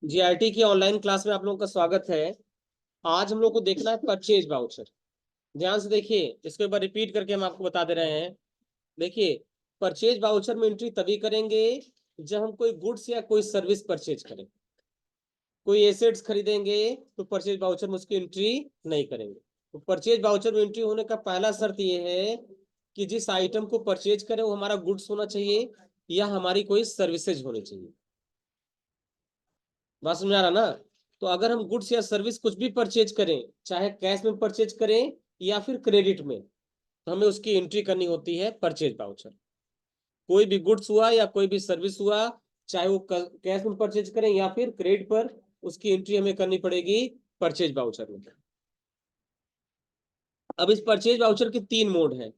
GRT की online class में आप लोगों का स्वागत है। आज हम लोग को देखना है परचेज वाउचर। ध्यान से देखिए, इसको एक बार रिपीट करके हम आपको बता दे रहे हैं। देखिए, परचेज वाउचर में एंट्री तभी करेंगे जब हम कोई गुड्स या कोई सर्विस परचेज करें। कोई एसेट्स खरीदेंगे तो परचेज वाउचर में उसकी एंट्री नहीं करेंगे। तो परचेज वाउचर में एंट्री होने का पहला शर्त यह है कि जिस आइटम को परचेज करें वो हमारा गुड्स होना चाहिए या हमारी कोई सर्विसेज होनी चाहिए। बात समझ आ रहा ना? तो अगर हम गुड्स या सर्विस कुछ भी परचेज करें, चाहे कैश में परचेज करें या फिर क्रेडिट में, तो हमें उसकी एंट्री करनी होती है परचेज वाउचर। कोई भी गुड्स हुआ या कोई भी सर्विस हुआ, चाहे वो कैश में परचेज करें या फिर क्रेडिट पर, उसकी एंट्री हमें करनी पड़ेगी परचेज वाउचर में। अब इस परचेज वाउचर के तीन मोड हैं।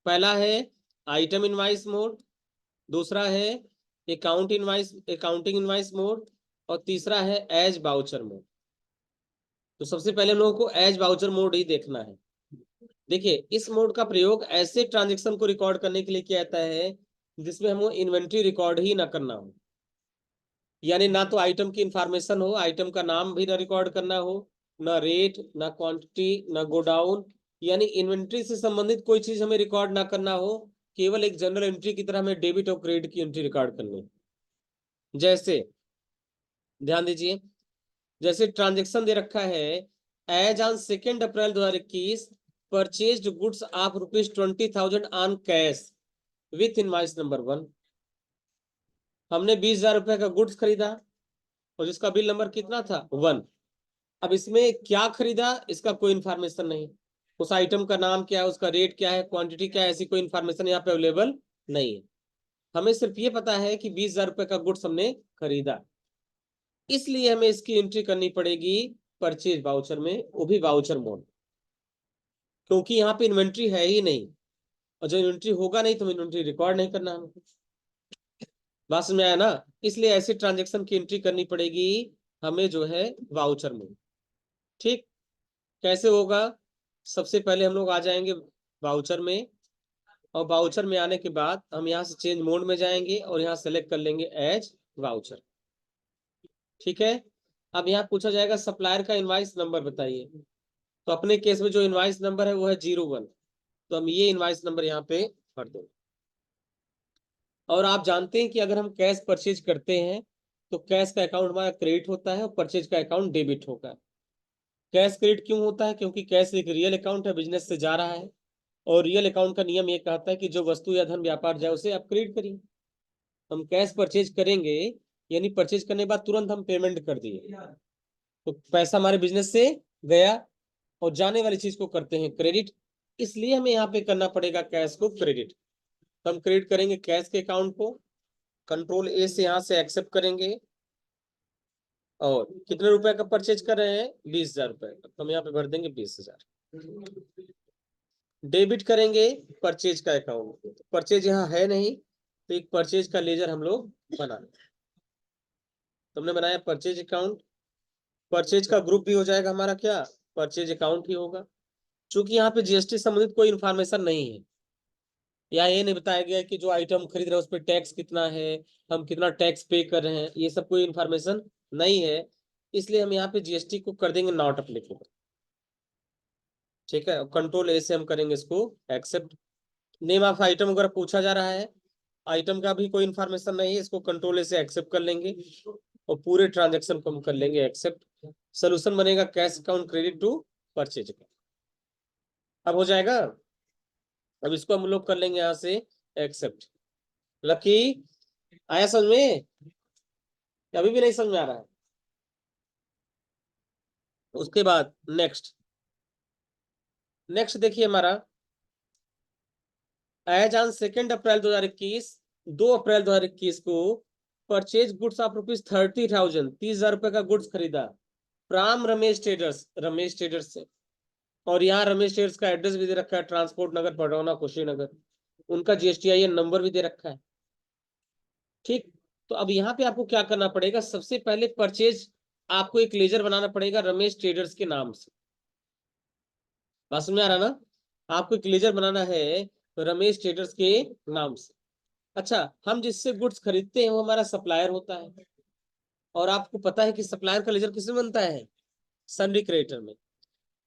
पहला है आइटम इनवाइस मोड, दूसरा है अकाउंटिंग इनवाइस मोड, और तीसरा है एज वाउचर मोड। तो सबसे पहले हम लोगों को एज वाउचर मोड ही देखना है। देखिए, इस मोड का प्रयोग ऐसे ट्रांजेक्शन को रिकॉर्ड करने के लिए किया जाता है जिसमें हमको इन्वेंट्री रिकॉर्ड ही ना करना हो। यानी ना तो आइटम की इंफॉर्मेशन हो, आइटम का नाम भी ना रिकॉर्ड करना हो, ना रेट, ना क्वांटिटी, ना गोडाउन, यानी इन्वेंट्री से संबंधित कोई चीज हमें रिकॉर्ड ना करना हो। केवल एक जनरल एंट्री की तरह हमें डेबिट और क्रेडिट की एंट्री रिकॉर्ड करनी है। जैसे, ध्यान दीजिए, जैसे ट्रांजेक्शन दे रखा है, as on 2 April 2021 purchased goods of ₹20,000 on cash with invoice number 1। हमने 20,000 रुपए का गुड्स खरीदा और जिसका बिल नंबर कितना था, 1। अब इसमें क्या खरीदा इसका कोई इंफॉर्मेशन नहीं। उस आइटम का नाम क्या है, उसका रेट क्या है, क्वांटिटी क्या है, ऐसी कोई इंफॉर्मेशन यहाँ पे अवेलेबल नहीं है। हमें सिर्फ ये पता है कि 20,000 रुपए का गुड्स हमने खरीदा, इसलिए हमें इसकी एंट्री करनी पड़ेगी परचेज वाउचर में, वो भी वाउचर मोड। क्योंकि यहाँ पे इन्वेंट्री है ही नहीं, और जब इन्वेंट्री होगा नहीं तो इन्वेंट्री रिकॉर्ड नहीं करना हमको। बात समझ में आया ना? इसलिए ऐसे ट्रांजेक्शन की एंट्री करनी पड़ेगी हमें, जो है वाउचर में। ठीक, कैसे होगा? सबसे पहले हम लोग आ जाएंगे वाउचर में, और वाउचर में आने के बाद हम यहाँ से चेंज मोड में जाएंगे और यहाँ सेलेक्ट कर लेंगे एज वाउचर। ठीक है। अब यहाँ पूछा जाएगा सप्लायर का इनवाइस नंबर बताइए। तो अपने केस में जो इनवाइस नंबर है वो है 01। तो हम ये इनवाइस नंबर यहाँ पे भर देंगे। और आप जानते हैं कि अगर हम कैश परचेज करते हैं तो कैश का अकाउंट हमारा क्रेडिट होता है और परचेज का अकाउंट डेबिट होगा। कैश क्रेडिट क्यों होता है? क्योंकि कैश एक रियल अकाउंट है, बिजनेस से जा रहा है, और रियल अकाउंट का नियम ये कहता है कि जो वस्तु या धन व्यापार जाए उसे आप क्रेडिट करिए। हम कैश परचेज करेंगे यानी परचेज करने के बाद तुरंत हम पेमेंट कर दिए, तो पैसा हमारे बिजनेस से गया, और जाने वाली चीज को करते हैं क्रेडिट। इसलिए हमें यहाँ पे करना पड़ेगा कैश को क्रेडिट। तो हम क्रेडिट करेंगे कैश के अकाउंट को, कंट्रोल ए से यहाँ से एक्सेप्ट करेंगे। और कितने रुपए का परचेज कर रहे हैं? 20,000 रुपए का, तो हम यहाँ पे भर देंगे 20,000। डेबिट करेंगे परचेज का अकाउंट, परचेज यहाँ है नहीं, तो एक परचेज का लेजर हम लोग बना, तुमने बनाया परचेज अकाउंट। परचेज का ग्रुप भी हो जाएगा हमारा क्या, परचेज अकाउंट ही होगा। चूंकि यहाँ पे जीएसटी संबंधित कोई इन्फॉर्मेशन नहीं है, या ये नहीं बताया गया कि जो आइटम खरीद रहे हैं उस पर टैक्स कितना है, हम कितना टैक्स पे कर रहे हैं, ये सब कोई इन्फॉर्मेशन नहीं है। इसलिए हम यहाँ पे जीएसटी को कर देंगे नॉट अप्लीकेबल। ठीक है, कंट्रोल ए से हम करेंगे इसको एक्सेप्ट। नेम ऑफ आइटम अगर पूछा जा रहा है, आइटम का भी कोई इन्फॉर्मेशन नहीं है, इसको कंट्रोल ए से एक्सेप्ट कर लेंगे और पूरे ट्रांजेक्शन को हम कर लेंगे एक्सेप्ट। सोल्यूशन बनेगा cash account credit to purchase account. अब हो जाएगा। अब इसको हम लोग कर लेंगे यहाँ से एक्सेप्ट। लकी, आया समझ में? अभी भी नहीं समझ में आ रहा है? उसके बाद नेक्स्ट, नेक्स्ट देखिए हमारा, एज ऑन 2 अप्रैल 2021, 2 अप्रैल 2021 को परचेज गुड्स ऑफ ₹30,000, 30,000 रुपए का गुड्स खरीदा from Ramesh traders, Ramesh traders से। और यहाँ रमेश ट्रेडर्स का एड्रेस भी दे रखा है, ट्रांसपोर्ट नगर, पडरौना, कुशीनगर। उनका जीएसटीआईएन नंबर भी दे रखा है। ठीक, तो अब यहाँ पे आपको क्या करना पड़ेगा, सबसे पहले परचेज आपको एक लेजर बनाना पड़ेगा रमेश ट्रेडर्स के नाम से। बात समझ में आ रहा ना? आपको एक लेजर बनाना है रमेश ट्रेडर्स के नाम से। अच्छा, हम जिससे गुड्स खरीदते हैं वो हमारा सप्लायर होता है। और आपको पता है कि सप्लायर का लेजर किसमें बनता है, सन्ड्री क्रेडिटर में।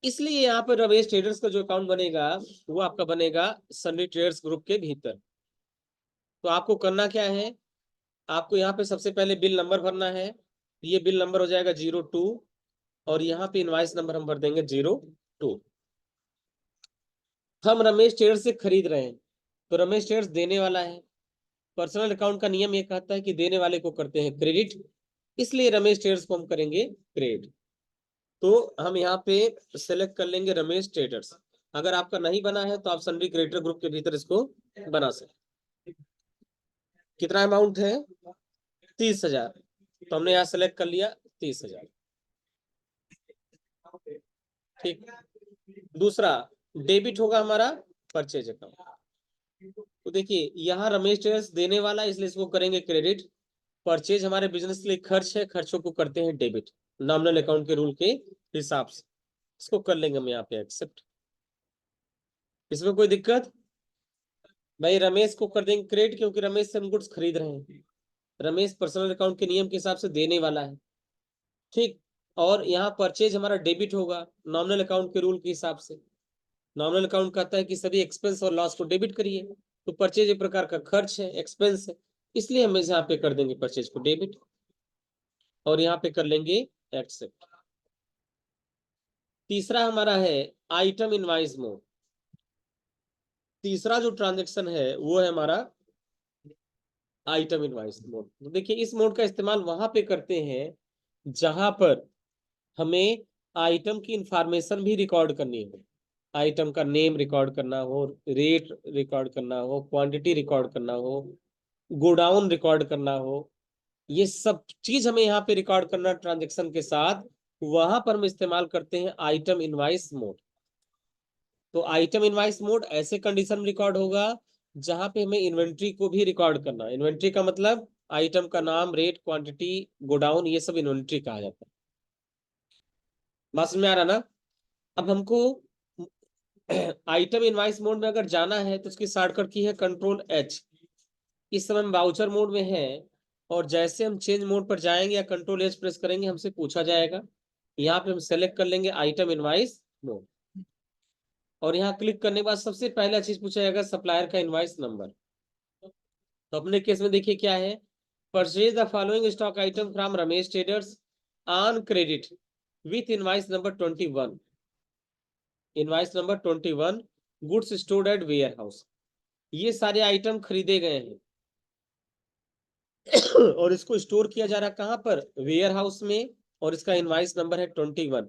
इसलिए यहाँ पर रमेश ट्रेडर्स का जो अकाउंट बनेगा वो आपका बनेगा सन्ड्री ट्रेडर्स ग्रुप के भीतर। तो आपको करना क्या है, आपको यहाँ पे सबसे पहले बिल नंबर भरना है। ये बिल नंबर हो जाएगा 02 और यहाँ पे इनवाइस नंबर हम भर देंगे 02। हम रमेश ट्रेडर्स से खरीद रहे हैं तो रमेश ट्रेडर्स देने वाला है। पर्सनल अकाउंट का नियम ये कहता है कि देने वाले को करते हैं क्रेडिट, इसलिए रमेश ट्रेडर्स को हम करेंगे क्रेडिट। तो हम यहाँ पे सेलेक्ट कर लेंगे रमेश ट्रेडर्स। अगर आपका नहीं बना है तो आप सन्ड्री क्रेडिटर ग्रुप के भीतर इसको बना सकते। कितना अमाउंट है, 30,000, तो हमने यहाँ सेलेक्ट कर लिया 30,000। ठीक, दूसरा डेबिट होगा हमारा परचेज अकाउंट। तो देखिए यहाँ रमेश ट्रेडर्स देने वाला है इसलिए इसको करेंगे क्रेडिट। परचेज हमारे बिजनेस के लिए खर्च है, खर्चों को करते हैं डेबिट नॉमिनल अकाउंट के रूल के हिसाब से, इसको कर लेंगे हम यहाँ पे एक्सेप्ट। इसमें कोई दिक्कत, भाई रमेश को कर देंगे क्रेडिट क्योंकि रमेश से हम गुड्स खरीद रहे हैं, रमेश पर्सनल अकाउंट के नियम के हिसाब से देने वाला है। ठीक, और यहाँ परचेज हमारा डेबिट होगा नॉमिनल अकाउंट के रूल के हिसाब से। नॉमिनल अकाउंट कहता है कि सभी एक्सपेंस और लॉस को डेबिट करिए, तो परचेज एक प्रकार का खर्च है, एक्सपेंस है, इसलिए हम यहाँ पे कर देंगे परचेज को डेबिट और यहाँ पे कर लेंगे एक्सेप्ट। तीसरा हमारा है आइटम इनवाइस मोड। तीसरा जो ट्रांजेक्शन है वो है हमारा आइटम इनवाइस मोड। तो देखिए इस मोड का इस्तेमाल वहां पे करते हैं जहां पर हमें आइटम की इंफॉर्मेशन भी रिकॉर्ड करनी हो, आइटम का नेम रिकॉर्ड करना हो, रेट रिकॉर्ड करना हो, क्वांटिटी रिकॉर्ड करना हो, गोडाउन रिकॉर्ड करना हो, ये सब चीज हमें यहाँ पे रिकॉर्ड करना ट्रांजेक्शन के साथ, वहां पर हम इस्तेमाल करते हैं आइटम इनवाइस मोड। तो आइटम इनवाइस मोड ऐसे कंडीशन में रिकॉर्ड होगा जहां पे हमें इन्वेंट्री को भी रिकॉर्ड करना है। इन्वेंट्री का मतलब आइटम का नाम, रेट, क्वांटिटी, गोडाउन, ये सब इन्वेंट्री कहा जाता है। बात समझ में आ रहा ना। अब हमको आइटम इनवाइस मोड में अगर जाना है तो उसकी शॉर्टकट की है Ctrl+H। इस समय हम बाउचर मोड में हैं और जैसे हम चेंज मोड पर जाएंगे या Ctrl+H प्रेस करेंगे हमसे पूछा जाएगा, यहाँ पे हम सेलेक्ट कर लेंगे आइटम इनवाइस मोड और यहाँ क्लिक करने के बाद सबसे पहला चीज पूछा जाएगा सप्लायर का इनवाइस नंबर। तो अपने केस में देखिए क्या है, purchase the following stock item from Ramesh traders on credit with invoice number 21। Invoice number 21 goods stored at warehouse. ये सारे आइटम खरीदे गए हैं और इसको स्टोर किया जा रहा है कहाँ पर, वेयर हाउस में, और इसका इनवाइस नंबर है 21।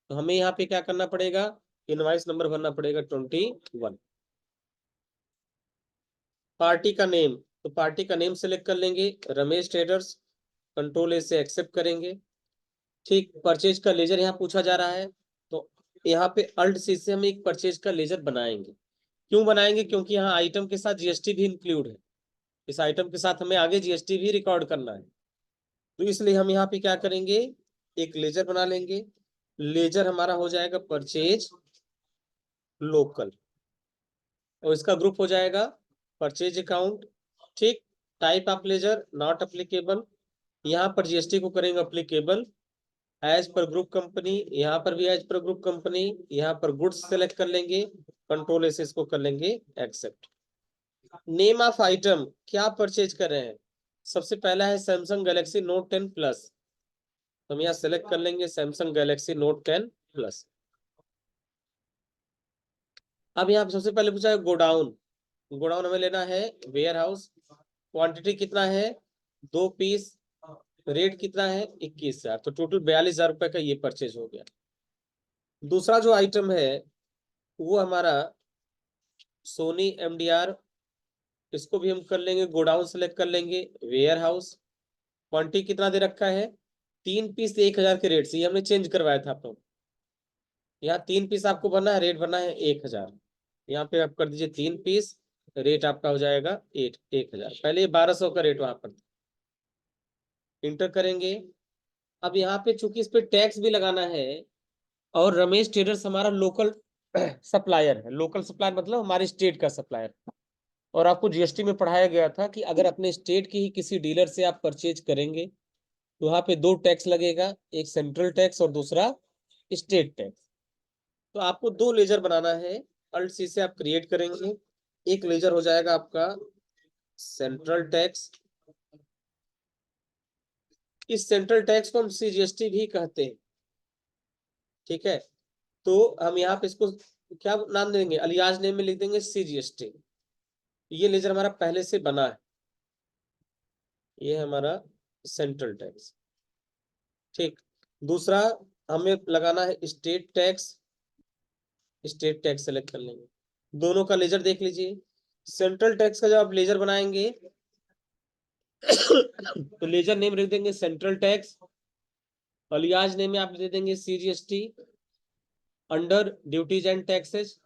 तो हमें यहाँ पे क्या करना पड़ेगा, इनवाइस नंबर भरना पड़ेगा 21। पार्टी का नेम, तो पार्टी का नेम सेलेक्ट कर लेंगे रमेश ट्रेडर्स, Ctrl+A से एक्सेप्ट करेंगे। ठीक, परचेज का लेजर यहाँ पूछा जा रहा है तो यहाँ पे Alt+C से हम एक परचेज का लेजर बनाएंगे। क्यों बनाएंगे, क्योंकि यहाँ आइटम के साथ जीएसटी भी इंक्लूड है, इस आइटम के साथ हमें आगे जीएसटी भी रिकॉर्ड करना है। तो इसलिए हम यहाँ पे क्या करेंगे, एक लेजर बना लेंगे। लेजर हमारा हो जाएगा परचेज लोकल और इसका ग्रुप हो जाएगा परचेज अकाउंट। ठीक, type of ledger not applicable, यहाँ पर जीएसटी को करेंगे applicable. As per group company, यहाँ पर भी एज पर ग्रुप कंपनी, यहाँ पर गुड्स सेलेक्ट कर लेंगे, Ctrl+S से इसको कर लेंगे एक्सेप्ट। नेम ऑफ आइटम, क्या परचेज कर रहे हैं, सबसे पहला है सैमसंग गैलेक्सी नोट 10 प्लस, हम यहाँ सेलेक्ट कर लेंगे सैमसंग गैलेक्सी नोट 10 प्लस। अब यहाँ पे सबसे पहले पूछा है गोडाउन, गोडाउन हमें लेना है वेयर हाउस। क्वांटिटी कितना है, 2 पीस, रेट कितना है 21,000, तो टोटल 42,000 रुपए का ये परचेज हो गया। दूसरा जो आइटम है वो हमारा सोनी MDR, इसको भी हम कर लेंगे, गोडाउन सेलेक्ट कर लेंगे, वेयर हाउस, क्वांटिटी कितना दे रखा है 3 पीस 1,000 के रेट से, ये हमने चेंज करवाया था आप लोग। यहाँ 3 पीस आपको भरना है, रेट भरना है 1,000, यहाँ पे आप कर दीजिए 3 पीस, रेट आपका हो जाएगा 1,000। पहले 1,200 का रेट वहां पर इंटर करेंगे। अब यहाँ पे चूंकि इस पे टैक्स भी लगाना है और रमेश ट्रेडर्स हमारा लोकल सप्लायर है, लोकल सप्लायर मतलब हमारे स्टेट का सप्लायर, और आपको जीएसटी में पढ़ाया गया था कि अगर अपने स्टेट की ही किसी डीलर से आप परचेज करेंगे तो वहां पे दो टैक्स लगेगा, एक सेंट्रल टैक्स और दूसरा स्टेट टैक्स। तो आपको दो लेजर बनाना है, अल्ट सी से आप क्रिएट करेंगे। एक लेजर हो जाएगा आपका सेंट्रल टैक्स, इस सेंट्रल टैक्स को हम सीजीएसटी भी कहते हैं, ठीक है। तो हम यहाँ पे इसको क्या नाम देंगे, अलियास नेम में लिख देंगे सीजीएसटी। ये लेजर हमारा पहले से बना है, ये हमारा सेंट्रल टैक्स, ठीक। दूसरा हमें लगाना है state tax, state tax select कर लेंगे। दोनों का लेजर देख लीजिए, सेंट्रल टैक्स का जब आप लेजर बनाएंगे तो लेजर नेम लिख देंगे सेंट्रल टैक्स, अलियास नेम में आप दे देंगे CGST, under duties and taxes,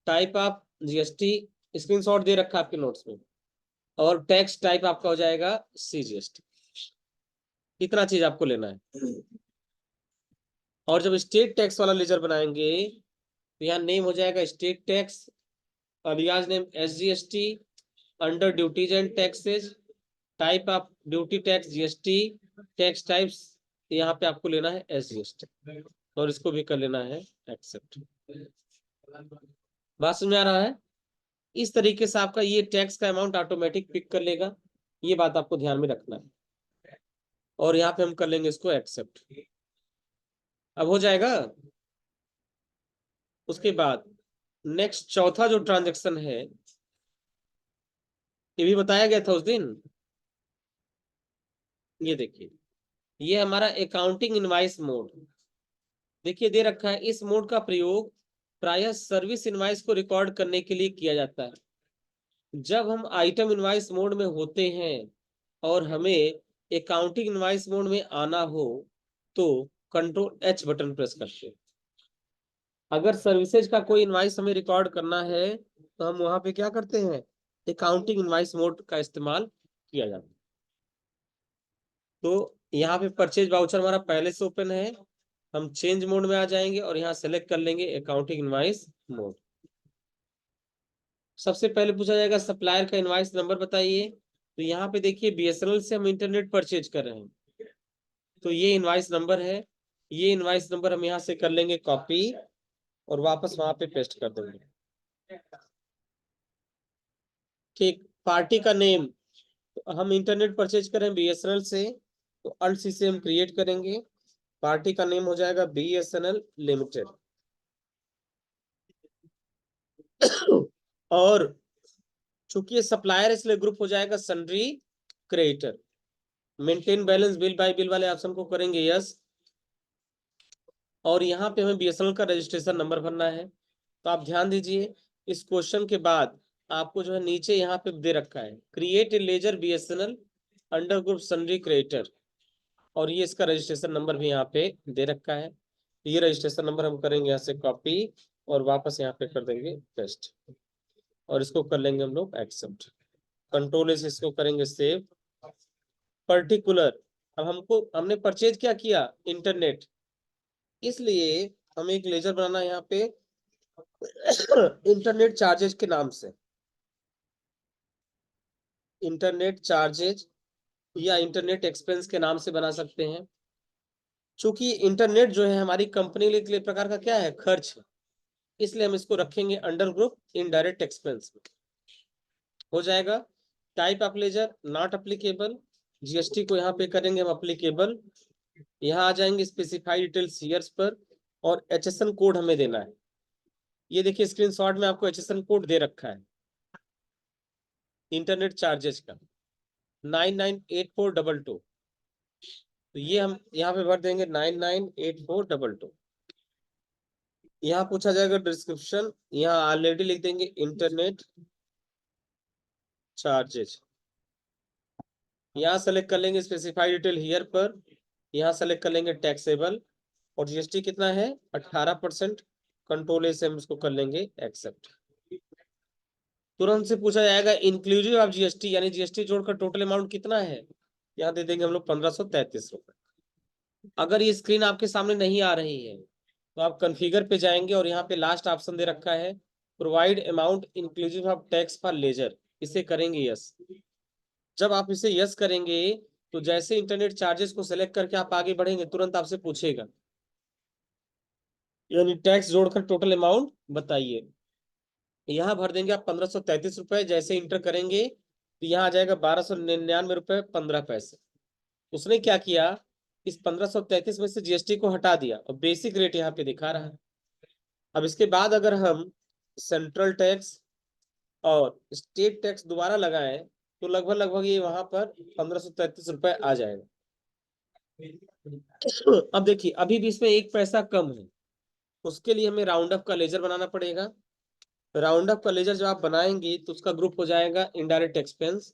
type of GST, screenshot दे रखा है आपके नोट्स में, और टैक्स टाइप आपका हो जाएगा सीजीएसटी। इतना चीज आपको लेना है। और जब स्टेट टैक्स वाला लेजर बनाएंगे तो यहाँ नेम हो जाएगा state tax, alias name SGST, under duties and taxes, type of duty tax GST, tax types यहाँ पे आपको लेना है एसजीएसटी, और इसको भी कर लेना है एक्सेप्ट। बात समझ में आ रहा है? इस तरीके से आपका ये टैक्स का अमाउंट ऑटोमेटिक पिक कर लेगा, ये बात आपको ध्यान में रखना है। और यहाँ पे हम कर लेंगे इसको एक्सेप्ट, अब हो जाएगा। उसके बाद नेक्स्ट चौथा जो ट्रांजेक्शन है, ये भी बताया गया था उस दिन, ये देखिए, ये हमारा अकाउंटिंग इनवाइस मोड। देखिए दे रखा है, इस मोड का प्रयोग प्रायः सर्विस इनवाइस को रिकॉर्ड करने के लिए किया जाता है। जब हम आइटम इनवाइस मोड में होते हैं और हमें अकाउंटिंग इनवाइस मोड में आना हो तो कंट्रोल एच बटन प्रेस करते हैं। अगर सर्विसेज का कोई इनवाइस हमें रिकॉर्ड करना है तो हम वहां पे क्या करते हैं, अकाउंटिंग इनवाइस मोड का इस्तेमाल किया जाता है। तो यहाँ पे परचेज वाउचर हमारा पहले से ओपन है, हम चेंज मोड में आ जाएंगे और यहाँ सेलेक्ट कर लेंगे अकाउंटिंग इनवाइस मोड। सबसे पहले पूछा जाएगा सप्लायर का इनवाइस नंबर बताइए। तो यहाँ पे देखिए बीएसएनएल से हम इंटरनेट परचेज कर रहे हैं, तो ये इनवाइस नंबर है। ये इनवाइस नंबर हम यहाँ से कर लेंगे कॉपी और वापस वहां पे पेस्ट कर देंगे, ठीक। पार्टी का नेम, तो हम इंटरनेट परचेज करें बीएसएनएल से, तो अल्ट सी से हम क्रिएट करेंगे, पार्टी का नेम हो जाएगा बीएसएनएल लिमिटेड। और चूंकि ये सप्लायर इसलिए ग्रुप हो जाएगा sundry creditor. Maintain balance bill bye bill वाले ऑप्शन को करेंगे यस। और यहाँ पे हमें बीएसएनएल का रजिस्ट्रेशन नंबर भरना है। तो आप ध्यान दीजिए, इस क्वेश्चन के बाद आपको जो है नीचे यहाँ पे दे रखा है create a ledger BSNL under group sundry creditor, और ये इसका रजिस्ट्रेशन नंबर भी यहाँ पे दे रखा है। ये रजिस्ट्रेशन नंबर हम करेंगे यहाँ से कॉपी और वापस यहाँ पे कर देंगे पेस्ट, और इसको कर लेंगे हम लोग एक्सेप्ट। कंट्रोल से इसको करेंगे सेव। पर्टिकुलर, अब हमने परचेज क्या किया, इंटरनेट, इसलिए हमें एक लेजर बनाना है यहाँ पे इंटरनेट चार्जेज के नाम से, इंटरनेट चार्जेज या इंटरनेट एक्सपेंस के नाम से बना सकते हैं। चूंकि इंटरनेट जो है हमारी कंपनी के लिए प्रकार का क्या है, खर्च है, इसलिए हम इसको रखेंगे अंडर ग्रुप इनडायरेक्ट एक्सपेंस में, हो जाएगा। Type of ledger not applicable, GST को यहाँ पे करेंगे हम अप्लीकेबल। यहाँ आ जाएंगे स्पेसिफाइड डिटेल्स ईयर्स पर, और एचएसएन कोड हमें देना है। ये देखिए स्क्रीनशॉट में आपको एचएसएन कोड दे रखा है इंटरनेट चार्जेस का 998422। तो ये हम यहाँ पे भर देंगे 998422। यहाँ पूछा जाएगा डिस्क्रिप्शन, यहाँ ऑलरेडी लिख देंगे इंटरनेट चार्जेस। यहाँ सेलेक्ट कर लेंगे स्पेसिफाइड डिटेल हियर पर, यहाँ सेलेक्ट कर लेंगे टैक्सेबल, और जीएसटी कितना है 18%। कंट्रोल ए से हम इसको कर लेंगे एक्सेप्ट। तुरंत से पूछा जाएगा इंक्लूसिव ऑफ जीएसटी, यानी जीएसटी जोड़कर टोटल अमाउंट कितना है, यहाँ दे देंगे हम लोग 1533 रुपए। अगर ये स्क्रीन आपके सामने नहीं आ रही है तो आप कॉन्फ़िगर पे जाएंगे और यहाँ पे लास्ट ऑप्शन दे रखा है provide amount inclusive of tax for ledger, इसे करेंगे यस। जब आप इसे यस करेंगे तो जैसे इंटरनेट चार्जेस को सेलेक्ट करके आप आगे बढ़ेंगे तुरंत आपसे पूछेगा यानी टैक्स जोड़कर टोटल अमाउंट बताइए। यहाँ भर देंगे आप 1533 रुपए। जैसे इंटर करेंगे तो यहाँ आ जाएगा 1299 रुपए 15 पैसे। उसने क्या किया, इस 1533 में से जीएसटी को हटा दिया और बेसिक रेट यहाँ पे दिखा रहा है। अब इसके बाद अगर हम सेंट्रल टैक्स और स्टेट टैक्स दोबारा लगाएं तो लगभग लगभग ये वहां पर 1533 रुपए आ जाएगा। अब देखिए अभी भी इसमें 1 पैसा कम है। उसके लिए हमें राउंड अप का लेजर बनाना पड़ेगा। राउंड अप का लेजर जब आप बनाएंगे तो उसका ग्रुप हो जाएगा indirect expense.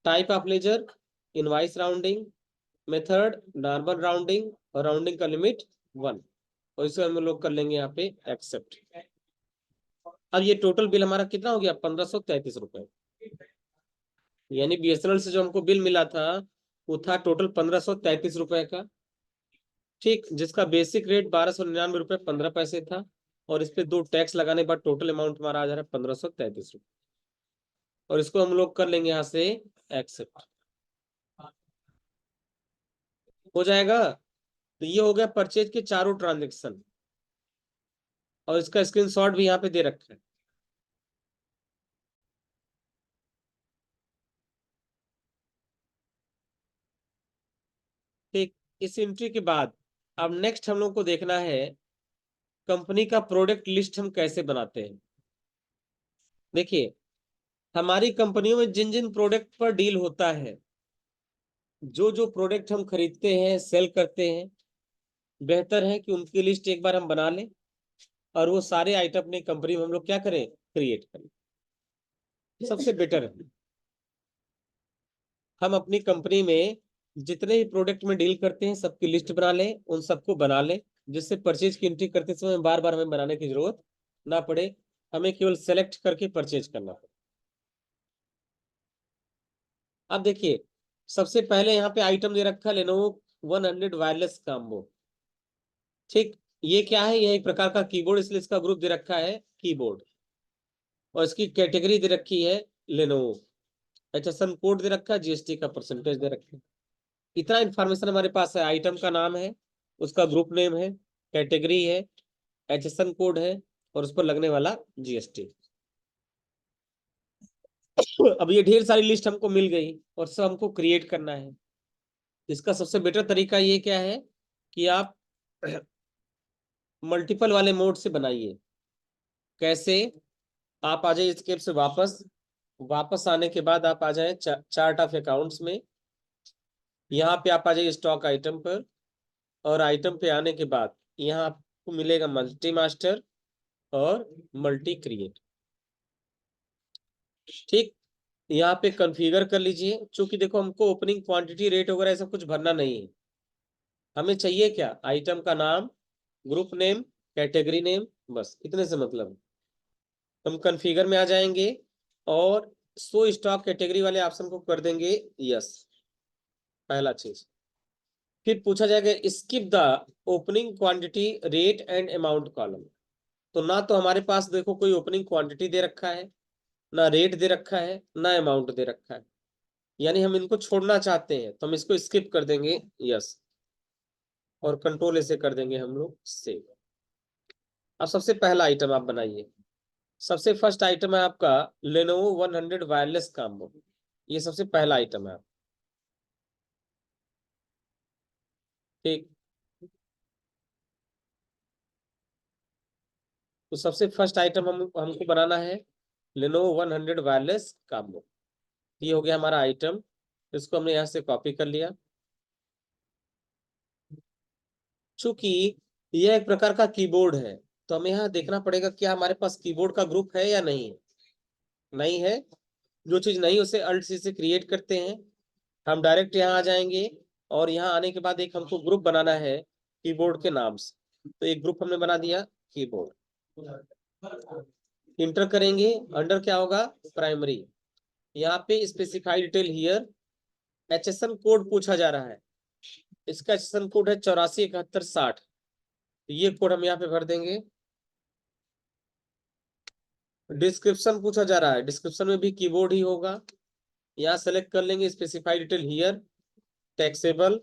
Type of ledger invoice rounding, method normal rounding और राउंडिंग का लिमिट 1। और इसे हम लोग कर लेंगे यहाँ पे एक्सेप्ट। अब ये टोटल बिल हमारा कितना हो गया, 1533 रुपए। यानी बीएसएनएल से जो हमको बिल मिला था वो था टोटल 1533 रुपए का। ठीक, जिसका बेसिक रेट 1299 रुपए 15 पैसे था और इस पे 2 टैक्स लगाने के बाद टोटल अमाउंट हमारा आ जा रहा है 1533 रुपए। और इसको हम लोग कर लेंगे यहाँ से एक्सेप्ट। हो जाएगा। तो ये हो गया परचेज के चारों ट्रांजेक्शन और इसका स्क्रीनशॉट भी यहाँ पे दे रखा है। ठीक, इस एंट्री के बाद अब नेक्स्ट हम लोग को देखना है कंपनी का प्रोडक्ट लिस्ट हम कैसे बनाते हैं। देखिए हमारी कंपनियों में जिन जिन प्रोडक्ट पर डील होता है, जो जो प्रोडक्ट हम खरीदते हैं सेल करते हैं, बेहतर है कि उनकी लिस्ट एक बार हम बना लें और वो सारे आइटम अपनी कंपनी में हम लोग क्या करें, क्रिएट करें। सबसे बेटर है हम अपनी कंपनी में जितने भी प्रोडक्ट में डील करते हैं सबकी लिस्ट बना लें, उन सबको बना लें, जिससे परचेज की एंट्री करते समय बार बार हमें बनाने की जरूरत ना पड़े। हमें केवल सेलेक्ट करके परचेज करना पड़े। अब देखिए सबसे पहले यहाँ पे आइटम दे रखा है लेनोवो 100 वायरलेस कॉम्बो। ठीक, ये क्या है, ये एक प्रकार का कीबोर्ड, इसलिए इसका ग्रुप दे रखा है कीबोर्ड और इसकी कैटेगरी दे रखी है लेनोवो। HSN कोड दे रखा है, जीएसटी का परसेंटेज दे रखा है। इतना इन्फॉर्मेशन हमारे पास है। आइटम का नाम है, उसका ग्रुप नेम है, कैटेगरी है, HSN कोड है और उस पर लगने वाला जीएसटी। अब ये ढेर सारी लिस्ट हमको मिल गई और सब हमको क्रिएट करना है। इसका सबसे बेटर तरीका ये क्या है कि आप मल्टीपल वाले मोड से बनाइए। कैसे, आप आ जाइए स्केप से वापस। वापस आने के बाद आप आ जाए चार्ट ऑफ अकाउंट्स में। यहाँ पे आप आ जाइए स्टॉक आइटम पर और आइटम पे आने के बाद यहाँ आपको मिलेगा मल्टी मास्टर और मल्टी क्रिएट। ठीक, यहाँ पे कॉन्फ़िगर कर लीजिए। चूंकि देखो हमको ओपनिंग क्वांटिटी रेट वगैरह ऐसा कुछ भरना नहीं है। हमें चाहिए क्या, आइटम का नाम, ग्रुप नेम, कैटेगरी नेम, बस इतने से मतलब। हम कॉन्फ़िगर में आ जाएंगे और शो स्टॉक कैटेगरी वाले ऑप्शन को कर देंगे यस, पहला चीज। फिर पूछा जाएगा skip the opening quantity rate and amount column. तो ना तो हमारे पास देखो कोई ओपनिंग क्वांटिटी दे रखा है, ना रेट दे रखा है, ना अमाउंट दे रखा है। यानी हम इनको छोड़ना चाहते हैं तो हम इसको स्किप कर देंगे यस और कंट्रोल ऐसे कर देंगे हम लोग सेव। अब सबसे पहला आइटम आप बनाइए। सबसे फर्स्ट आइटम है आपका लेनोवो 100 वायरलेस कॉम्बो। ये सबसे पहला आइटम है। ठीक, तो सबसे फर्स्ट आइटम हमको बनाना है लेनोवो 100 वायरलेस कॉम्बो। ये हो गया हमारा आइटम। इसको हमने यहाँ से कॉपी कर लिया। चूंकि यह एक प्रकार का कीबोर्ड है तो हमें यहाँ देखना पड़ेगा क्या हमारे पास कीबोर्ड का ग्रुप है या नहीं है। नहीं है, जो चीज नहीं उसे अल्ट सी से क्रिएट करते हैं। हम डायरेक्ट यहाँ आ जाएंगे और यहाँ आने के बाद एक हमको ग्रुप बनाना है कीबोर्ड के नाम से। तो एक ग्रुप हमने बना दिया कीबोर्ड। इंटर करेंगे, अंडर क्या होगा, प्राइमरी। यहाँ पे specify detail here. HSN code पूछा जा रहा है। इसका HSN कोड है 847160। ये कोड हम यहाँ पे भर देंगे। डिस्क्रिप्शन पूछा जा रहा है, डिस्क्रिप्शन में भी कीबोर्ड ही होगा। यहाँ सेलेक्ट कर लेंगे स्पेसिफाई डिटेल हियर टैक्सेबल,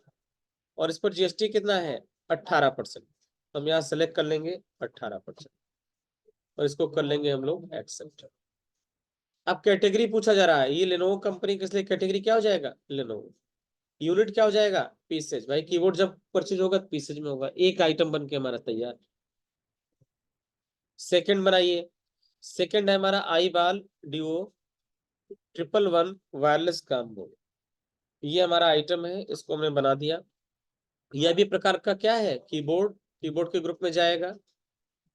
और इस पर जीएसटी कितना है 18%। हम यहाँ सेलेक्ट कर लेंगे 18% और इसको कर लेंगे हम लोग एक्सेप्ट। अब कैटेगरी पूछा जा रहा है, ये लेनोवो कंपनी के लिए कैटेगरी क्या हो जाएगा लेनोवो, यूनिट क्या हो जाएगा पीसेज। भाई कीबोर्ड जब परचेज होगा तो पीसेज में होगा। एक आइटम बन के हमारा तैयार। सेकंड बनाइए, सेकंड है हमारा आई बाल डिओ 111 वायरलेस कॉम्बो। ये हमारा आइटम है, इसको हमने बना दिया। यह भी प्रकार का क्या है कीबोर्ड, कीबोर्ड के ग्रुप में जाएगा।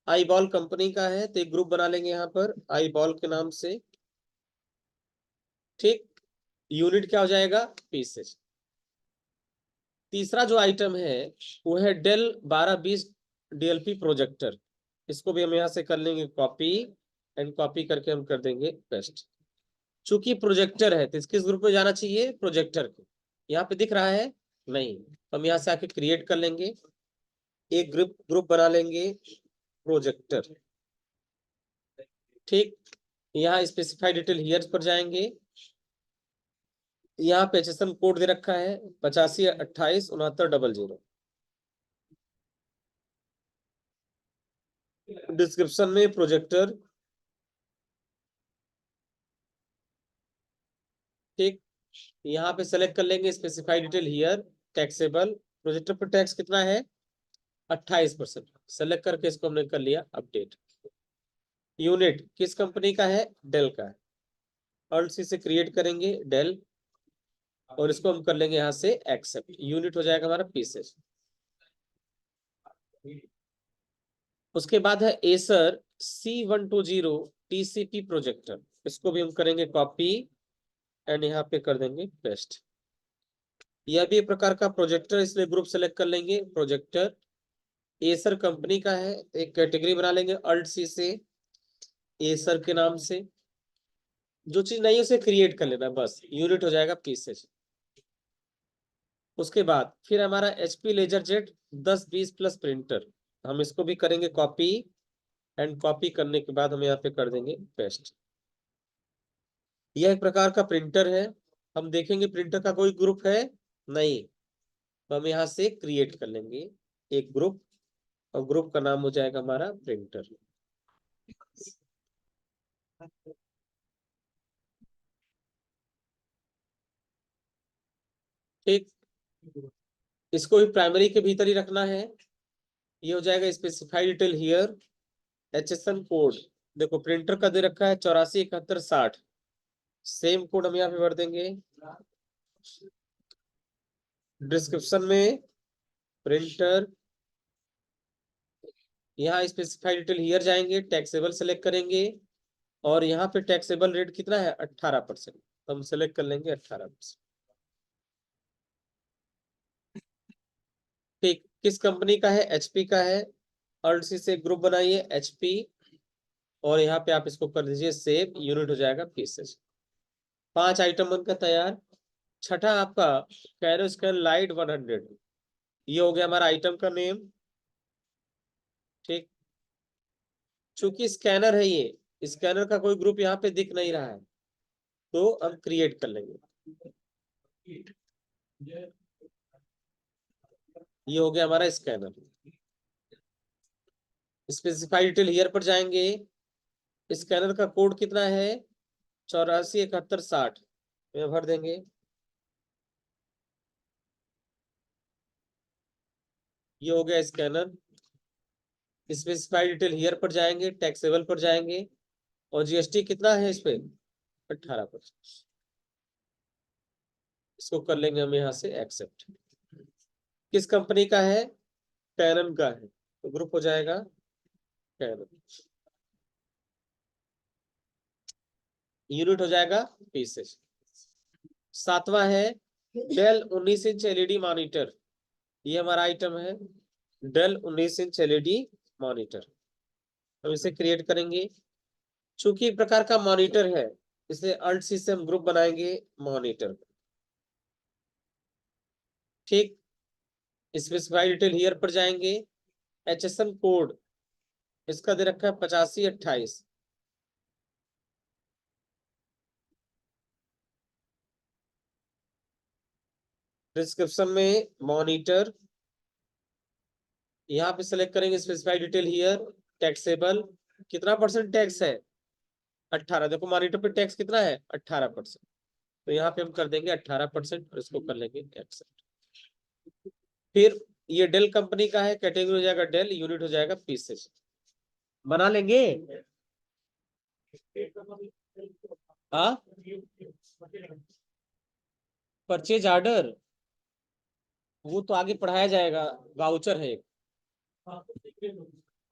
आई बॉल कंपनी का है तो एक ग्रुप बना लेंगे यहाँ पर आई बॉल के नाम से। ठीक, यूनिट क्या हो जाएगा पीसेज। तीसरा जो आइटम है वो है डेल 1220 डीएलपी प्रोजेक्टर। इसको भी हम यहाँ से कर लेंगे कॉपी, एंड कॉपी करके हम कर देंगे पेस्ट। चूंकि प्रोजेक्टर है तो किस ग्रुप में जाना चाहिए प्रोजेक्टर के। यहाँ पे दिख रहा है नहीं, तो हम यहाँ से आके क्रिएट कर लेंगे, एक ग्रुप ग्रुप बना लेंगे प्रोजेक्टर। ठीक, यहाँ स्पेसिफाई डिटेल हियर पर जाएंगे। यहाँ पे एचएसएन कोड दे रखा है 85286900। डिस्क्रिप्शन में प्रोजेक्टर। ठीक, यहाँ पे सेलेक्ट कर लेंगे specify detail here taxable. Projector पर टैक्स कितना है 28%। सेलेक्ट करके इसको हमने कर लिया अपडेट। यूनिट किस कंपनी का है डेल का है, ऑल्ट सी से क्रिएट करेंगे डेल, और इसको हम कर लेंगे यहाँ से एक्सेप्ट। यूनिट हो जाएगा हमारा पीसेज। उसके बाद है एसर C120 टीसीपी प्रोजेक्टर। इसको भी हम करेंगे कॉपी एंड यहाँ पे कर देंगे पेस्ट। यह भी एक प्रकार का प्रोजेक्टर, इसलिए ग्रुप सेलेक्ट कर लेंगे प्रोजेक्टर। एसर कंपनी का है, एक कैटेगरी बना लेंगे अल्ट सी से एसर के नाम से। जो चीज नहीं है उसे क्रिएट कर लेना बस, यूनिट हो जाएगा पीसेज। उसके बाद फिर हमारा HP laser jet 1020 plus printer. हम इसको भी करेंगे कॉपी, एंड कॉपी करने के बाद हम यहाँ पे कर देंगे पेस्ट। यह एक प्रकार का प्रिंटर है। हम देखेंगे प्रिंटर का कोई ग्रुप है नहीं, तो हम यहाँ से क्रिएट कर लेंगे एक ग्रुप, और ग्रुप का नाम हो जाएगा हमारा प्रिंटर। ठीक, इसको भी प्राइमरी के भीतर ही रखना है। ये हो जाएगा specify detail here HSN code. देखो प्रिंटर का दे रखा है 847160। सेम कोड हम यहाँ पे भर देंगे। डिस्क्रिप्शन में प्रिंटर, यहाँ स्पेसिफाई डिटेल हियर जाएंगे, टैक्सेबल सेलेक्ट करेंगे, और यहाँ पे टैक्सेबल रेट कितना है 18%। तो हम सेलेक्ट कर लेंगे 18%। ठीक, किस कंपनी का है एचपी का है, और सी से ग्रुप बनाइए एचपी, और यहाँ पे आप इसको कर दीजिए सेव। यूनिट हो जाएगा पीसेज। 5 आइटम बनकर तैयार। छठा आपका कैरो स्कैन लाइट 100। ये हो गया हमारा आइटम का नेम। ठीक, चूंकि स्कैनर है, ये स्कैनर का कोई ग्रुप यहाँ पे दिख नहीं रहा है, तो हम क्रिएट कर लेंगे। ये हो गया हमारा स्कैनर। स्पेसिफाई डिटेल हियर पर जाएंगे। स्कैनर का कोड कितना है 847160 में भर देंगे। ये हो गया स्कैनर। स्पेसिफाई डिटेल हियर पर जाएंगे, टैक्सेबल पर जाएंगे, और जीएसटी कितना है इस पे 18%। इसको कर लेंगे हम यहाँ से एक्सेप्ट। किस कंपनी का है कैनन का है, तो ग्रुप हो जाएगा कैनन। यूनिट हो जाएगा पीसेज। सातवां है डेल 19 इंच एलईडी मॉनिटर। ये हमारा आइटम है डेल 19 इंच एलईडी मॉनिटर। हम इसे क्रिएट करेंगे। चूंकि एक प्रकार का मॉनिटर है, इसलिए अल्ट सी से हम ग्रुप बनाएंगे मॉनिटर। ठीक, स्पेसिफाई डिटेल हियर पर जाएंगे। एचएसएन कोड इसका दे रखा है 8528। डिस्क्रिप्शन में मॉनिटर, यहाँ पे सेलेक्ट करेंगे स्पेसिफाइड डिटेल हियर, टैक्सेबल, कितना परसेंट टैक्स है, 18। देखो मॉनिटर पे टैक्स कितना है, 18%। तो यहाँ पे हम कर देंगे 18% और इसको कर लेंगे एक्सेप्ट। फिर ये डेल कंपनी का है, कैटेगरी हो जाएगा डेल, यूनिट हो जाएगा पीसेस। बना लेंगे। हाँ, परचेज ऑर्डर वो तो आगे पढ़ाया जाएगा, वाउचर है एक।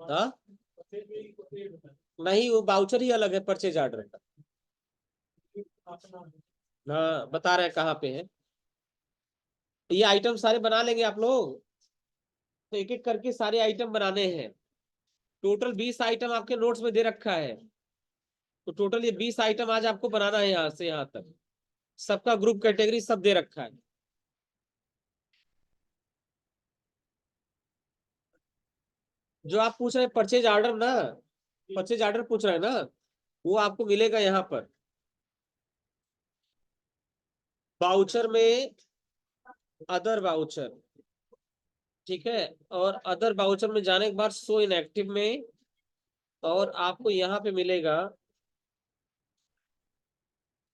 हाँ, नहीं वो वाउचर ही अलग है परचेज ऑर्डर का। हाँ बता रहे हैं कहाँ पे है। ये आइटम सारे बना लेंगे आप लोग, तो एक एक करके सारे आइटम बनाने हैं। टोटल 20 आइटम आपके नोट्स में दे रखा है, तो टोटल ये 20 आइटम आज आपको बनाना है यहाँ से यहाँ तक। सबका ग्रुप कैटेगरी सब दे रखा है। जो आप पूछ रहे हैं परचेज ऑर्डर ना, परचेज ऑर्डर पूछ रहे हैं ना, वो आपको मिलेगा यहाँ पर वाउचर में, अदर वाउचर। ठीक है, और अदर वाउचर में जाने के बाद शो इनएक्टिव में, और आपको यहाँ पे मिलेगा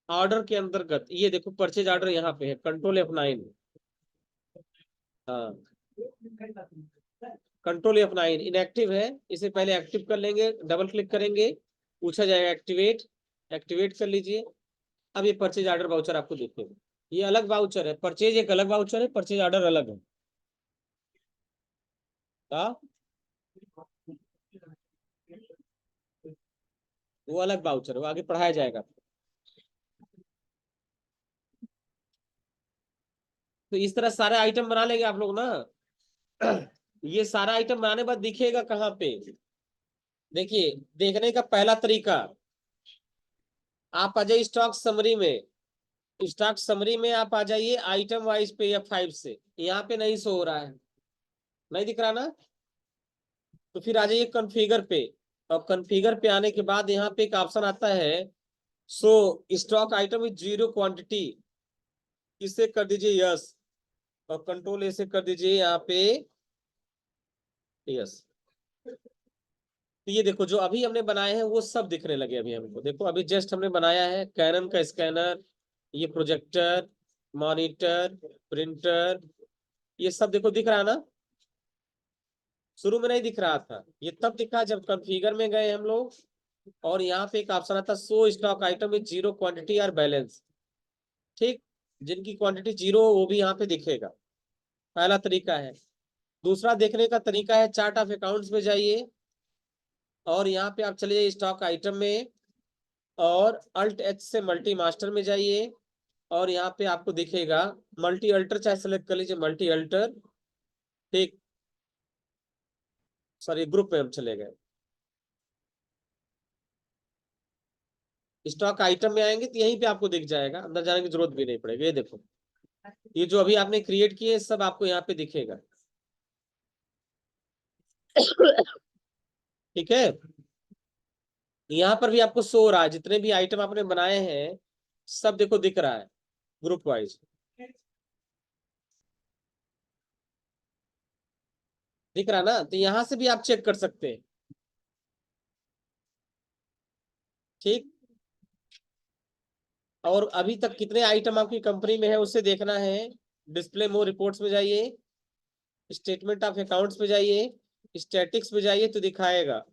ऑर्डर के अंतर्गत। ये देखो परचेज ऑर्डर यहाँ पे है, कंट्रोल F9। हाँ, कंट्रोल F9 इनएक्टिव है, इसे पहले एक्टिव कर लेंगे, डबल क्लिक करेंगे, पूछा जाएगा एक्टिवेट, एक्टिवेट कर लीजिए। अब ये परचेज ऑर्डर वाउचर आपको दिखेगा। ये अलग वाउचर है, परचेज एक अलग वाउचर है, परचेज ऑर्डर अलग है। हाँ, वो अलग वाउचर है, वो आगे पढ़ाया जाएगा। तो इस तरह सारे आइटम बना लेंगे आप लोग ना। ये सारा आइटम बनाने के बाद दिखेगा कहाँ पे, देखिए देखने का पहला तरीका, आप आ जाइए स्टॉक समरी में। स्टॉक समरी में आप आ जाइए आइटम वाइज पे F5 से, यहाँ पे नहीं शो हो रहा है, नहीं दिख रहा ना। तो फिर आ जाइए कॉन्फ़िगर पे, और कॉन्फ़िगर पे आने के बाद यहाँ पे एक ऑप्शन आता है सो stock item with zero quantity, इसे कर दीजिए यस, और कंट्रोल ए से कर दीजिए यहाँ पे यस। तो ये देखो जो अभी हमने बनाए हैं वो सब दिखने लगे अभी हमको। देखो अभी जस्ट हमने बनाया है कैनन का स्कैनर, ये प्रोजेक्टर, मॉनिटर, प्रिंटर, ये सब देखो दिख रहा है ना। शुरू में नहीं दिख रहा था, ये तब दिखा जब कॉन्फ़िगर में गए हम लोग, और यहाँ पे एक ऑप्शन आता सो stock item with zero quantity और बैलेंस। ठीक, जिनकी क्वांटिटी जीरो वो भी यहाँ पे दिखेगा, पहला तरीका है। दूसरा देखने का तरीका है चार्ट ऑफ अकाउंट्स में जाइए, और यहाँ पे आप चले जाइए स्टॉक आइटम में, और अल्ट H से मल्टी मास्टर में जाइए, और यहाँ पे आपको दिखेगा मल्टी अल्टर, चाहे सेलेक्ट कर लीजिए मल्टी अल्टर। ठीक, सॉरी ग्रुप में हम चले गए। स्टॉक आइटम में आएंगे तो यहीं पे आपको दिख जाएगा, अंदर जाने की जरूरत भी नहीं पड़ेगी। ये देखो ये जो अभी आपने क्रिएट किए सब आपको यहाँ पे दिखेगा। ठीक है, यहाँ पर भी आपको शो हो रहा है, जितने भी आइटम आपने बनाए हैं सब देखो दिख रहा है ग्रुप वाइज, दिख रहा ना। तो यहाँ से भी आप चेक कर सकते हैं। ठीक, और अभी तक कितने आइटम आपकी कंपनी में है उसे देखना है। डिस्प्ले मोर रिपोर्ट्स में जाइए, स्टेटमेंट ऑफ अकाउंट्स में जाइए, स्टैटिक्स में जाइए, तो दिखाएगा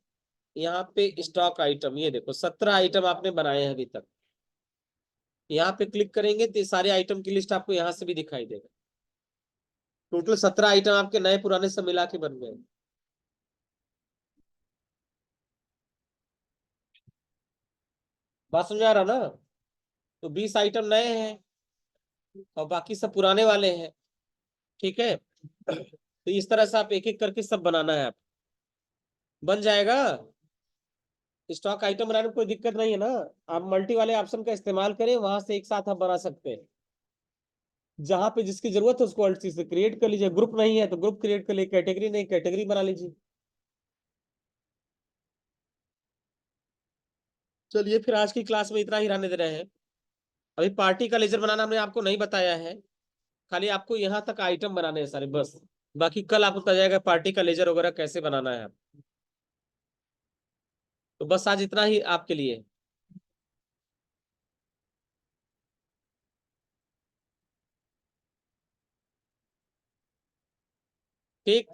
यहाँ पे स्टॉक आइटम। ये देखो 17 आइटम आपने बनाए हैं अभी तक। यहाँ पे क्लिक करेंगे तो सारे आइटम की लिस्ट आपको यहाँ से भी दिखाई देगा। टोटल 17 आइटम आपके नए पुराने सब मिला के बन गए। बात समझ आ रहा ना। तो 20 आइटम नए हैं और बाकी सब पुराने वाले हैं। ठीक है, तो इस तरह से आप एक एक करके सब बनाना है, आप बन जाएगा। स्टॉक आइटम बनाने में कोई दिक्कत नहीं है ना। आप मल्टी वाले ऑप्शन का इस्तेमाल करें, वहां से एक साथ आप बना सकते हैं। जहां पे जिसकी जरूरत है उसको अलग चीज से क्रिएट कर लीजिए। ग्रुप नहीं है तो ग्रुप क्रिएट कर लीजिए, कैटेगरी नहीं कैटेगरी बना लीजिए। चलिए फिर आज की क्लास में इतना ही रहने दे रहे हैं। अभी पार्टी का लेजर बनाना हमने आपको नहीं बताया है, खाली आपको यहाँ तक आइटम बनाने हैं सारे बस। बाकी कल आपको बताया जाएगा पार्टी का लेजर वगैरह कैसे बनाना है। तो बस आज इतना ही आपके लिए। ठीक।